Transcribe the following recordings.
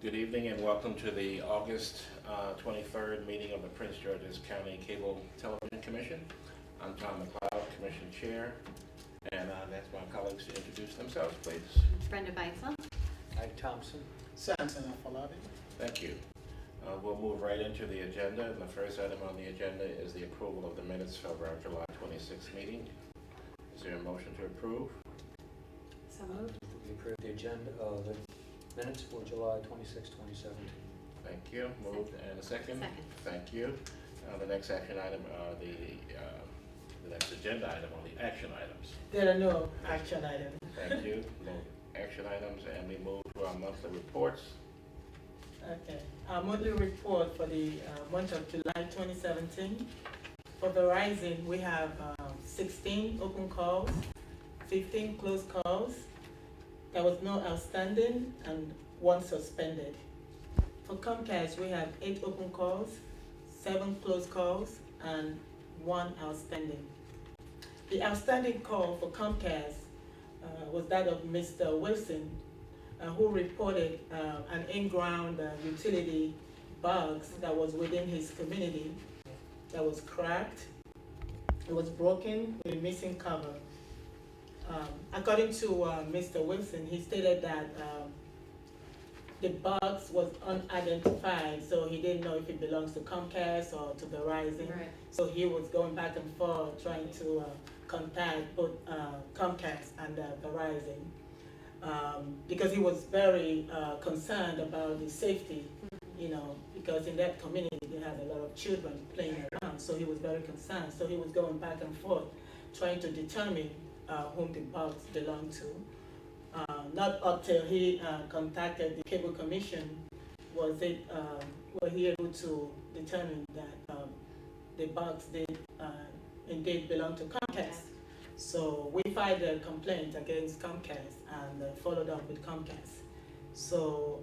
Good evening and welcome to the August 23rd meeting of the Prince George's County Cable Television Commission. I'm Tom McLeod, Commission Chair, and I'll ask my colleagues to introduce themselves, please. Brenda Basil. Ike Thompson. Samson Afolabi. Thank you. We'll move right into the agenda. And the first item on the agenda is the approval of the minutes of our July 26th meeting. Is there a motion to approve? So moved. We approve the agenda, the minutes for July 26, 2017. Thank you. Moved and a second. Second. Thank you. The next action item, the next agenda item on the action items. There are no action items. Thank you. No action items, and we move to our monthly reports. Okay. Our monthly report for the month of July 2017. For Verizon, we have 16 open calls, 15 closed calls. There was no outstanding and 1 suspended. For Comcast, we have 8 open calls, 7 closed calls, and 1 outstanding. The outstanding call for Comcast was that of Mr. Wilson, who reported an in-ground utility box that was within his community that was cracked. It was broken with a missing cover. According to Mr. Wilson, he stated that the box was unidentified, so he didn't know if it belongs to Comcast or to Verizon. Right. So he was going back and forth trying to contact both Comcast and Verizon because he was very concerned about the safety, because in that community they had a lot of children playing around, so he was very concerned. So he was going back and forth trying to determine whom the box belonged to. Not up till he contacted the Cable Commission were he able to determine that the box did indeed belong to Comcast. So we filed a complaint against Comcast and followed up with Comcast. So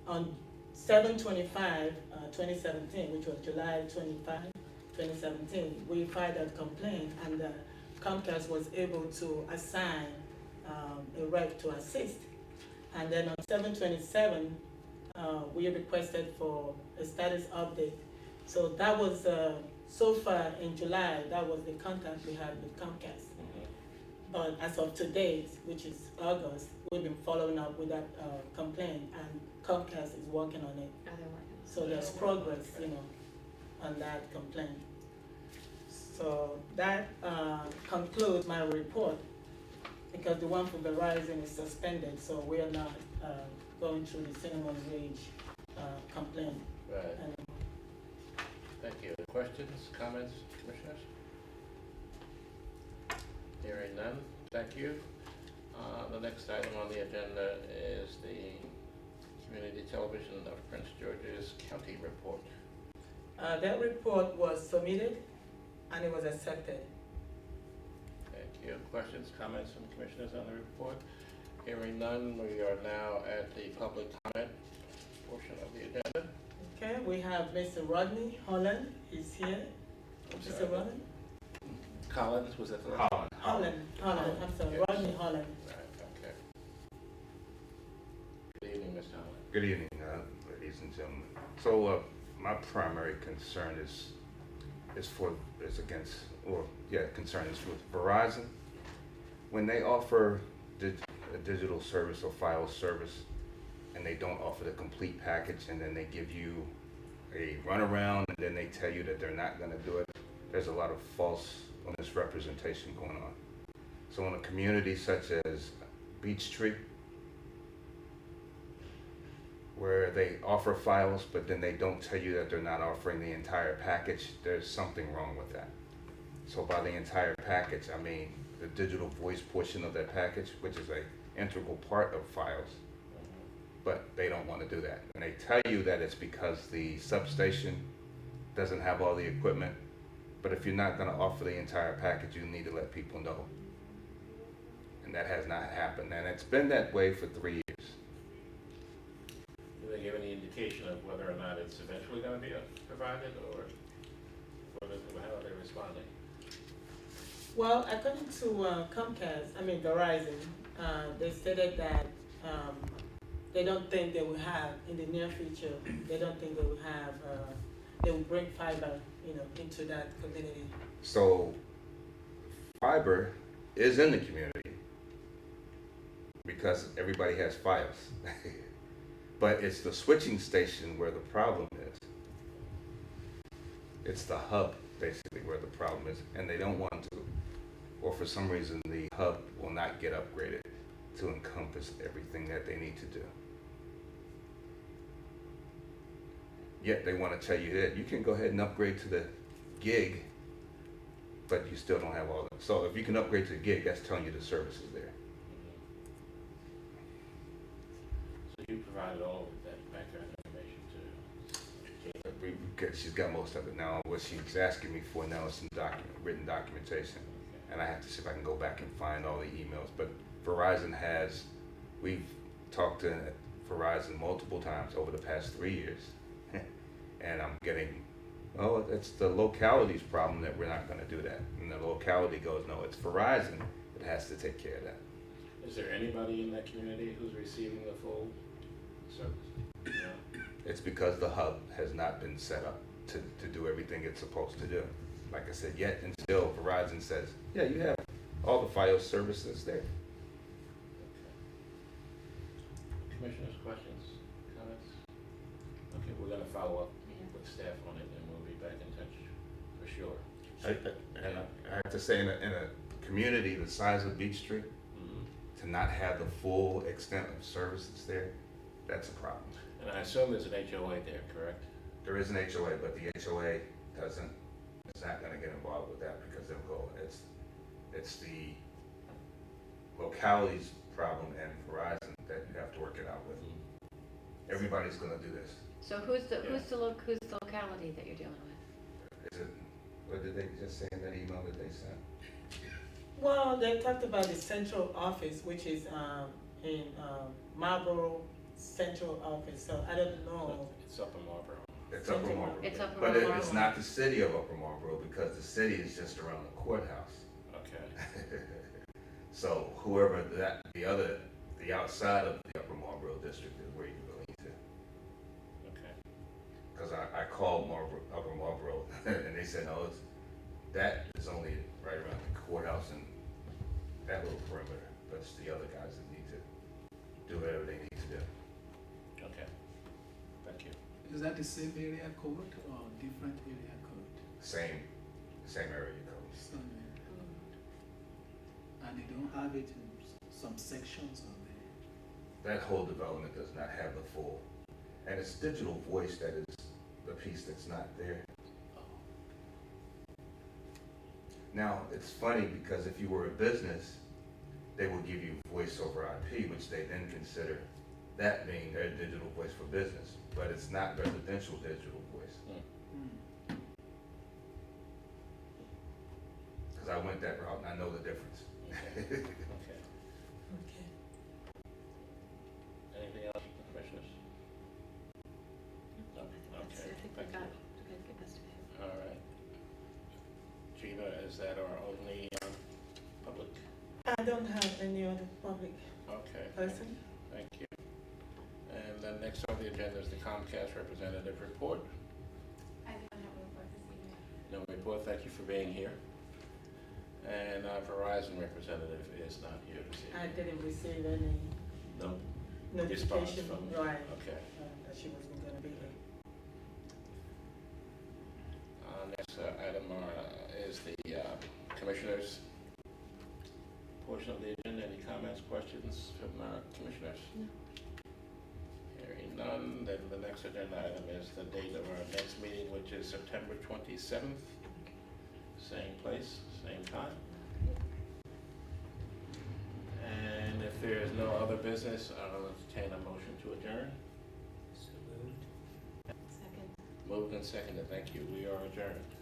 on 7/25/2017, which was July 25, 2017, we filed a complaint, and Comcast was able to assign a rep to assist. And then on 7/27, we requested for a status update. So that was, so far in July, that was the contact we had with Comcast. But as of today, which is August, we've been following up with that complaint, and Comcast is working on it. Oh, they're working. So there's progress, on that complaint. So that concludes my report, because the one for Verizon is suspended, so we are not going through the cinnamon wage complaint. Right. Thank you. Questions, comments, commissioners? Hearing none. Thank you. The next item on the agenda is the Community Television of Prince George's County Report. That report was submitted and it was accepted. Thank you. Questions, comments from commissioners on the report? Hearing none, we are now at the public comment portion of the agenda. Okay, we have Mr. Rodney Holland. He's here. Mr. Rodney? Collins, was that the last? Holland. I'm sorry, Yes. Rodney Holland. Right, okay. Good evening, Mr. Holland. Good evening, ladies and gentlemen. So my primary concern is with Verizon. When they offer a digital service or file service, and they don't offer the complete package, and then they give you a runaround, and then they tell you that they're not going to do it, there's a lot of false misrepresentation going on. So in a community such as Beechtree, where they offer files, but then they don't tell you that they're not offering the entire package, there's something wrong with that. So by the entire package, I mean the digital voice portion of that package, which is an integral part of files, but they don't want to do that. And they tell you that it's because the substation doesn't have all the equipment, but if you're not going to offer the entire package, you need to let people know. And that has not happened, and it's been that way for 3 years. Do they give any indication of whether or not it's eventually going to be provided, or how are they responding? Well, according to Verizon, they stated that they don't think they will have, in the near future, they don't think they will have, they will bring fiber, into that community. So fiber is in the community because everybody has files. But it's the switching station where the problem is. It's the hub basically where the problem is, and they don't want to, or for some reason the hub will not get upgraded to encompass everything that they need to do. Yet they want to tell you that you can go ahead and upgrade to the gig, but you still don't have all that. So if you can upgrade to the gig, that's telling you the service is there. So you provided all of that background information to She's got most of it now. What she's asking me for now is some written documentation, and I have to see if I can go back and find all the emails. But we've talked to Verizon multiple times over the past 3 years, and I'm getting, oh, it's the locality's problem that we're not going to do that. And the locality goes, no, it's Verizon that has to take care of that. Is there anybody in that community who's receiving the full service? No? It's because the hub has not been set up to do everything it's supposed to do. Like I said, yet until Verizon says, yeah, you have all the Fios services there. Commissioners, questions, comments? Okay, we're gonna follow up with staff on it, and we'll be back in touch for sure. And I have to say, in a community the size of Beach Street, to not have the full extent of services there, that's a problem. And I assume there's an HOA there, correct? There is an HOA, but the HOA is not gonna get involved with that because they'll go, it's the locality's problem and Verizon that you have to work it out with. Everybody's gonna do this. So who's the locality that you're dealing with? Is it, what did they just say in that email that they sent? Well, they talked about the central office, which is in Marlboro Central Office, so I don't know. It's Upper Marlboro. It's Upper Marlboro. It's Upper But Marlboro. it's not the city of Upper Marlboro because the city is just around the courthouse. Okay. So whoever the outside of the Upper Marlboro district is where you go into. Okay. Because I called Upper Marlboro and they said, no, that is only right around the courthouse and that little perimeter, but it's the other guys that need to do whatever they need to do. Okay. Thank you. Is that the same area code or different area code? Same area code. Same area. And they don't have it in some sections on there. That whole development does not have the full, and it's digital voice that is the piece that's not there. Now, it's funny because if you were a business, they will give you voice over IP, which they then consider that being their digital voice for business, but it's not residential digital voice. Because I went that route and I know the difference. Okay. Okay. Anything else, commissioners? No? I Okay. think we Thank got you. a good estimate. All right. Gina, is that our only public? I don't have any other public Okay. person. Thank you. And then next on the agenda is the Comcast representative report. I don't have a report this evening. No report, thank you for being here. And our Verizon representative is not here this I evening. didn't receive any No notification, response from, right, okay. that she wasn't gonna be here. Next item is the commissioners portion of the agenda. Any comments, questions from our commissioners? No. Hearing none, then the next agenda item is the date of our next meeting, which is September 27th. Same place, same time. And if there is no other business, I'll entertain a motion to adjourn. So moved. Second. Moved and seconded, thank you. We are adjourned.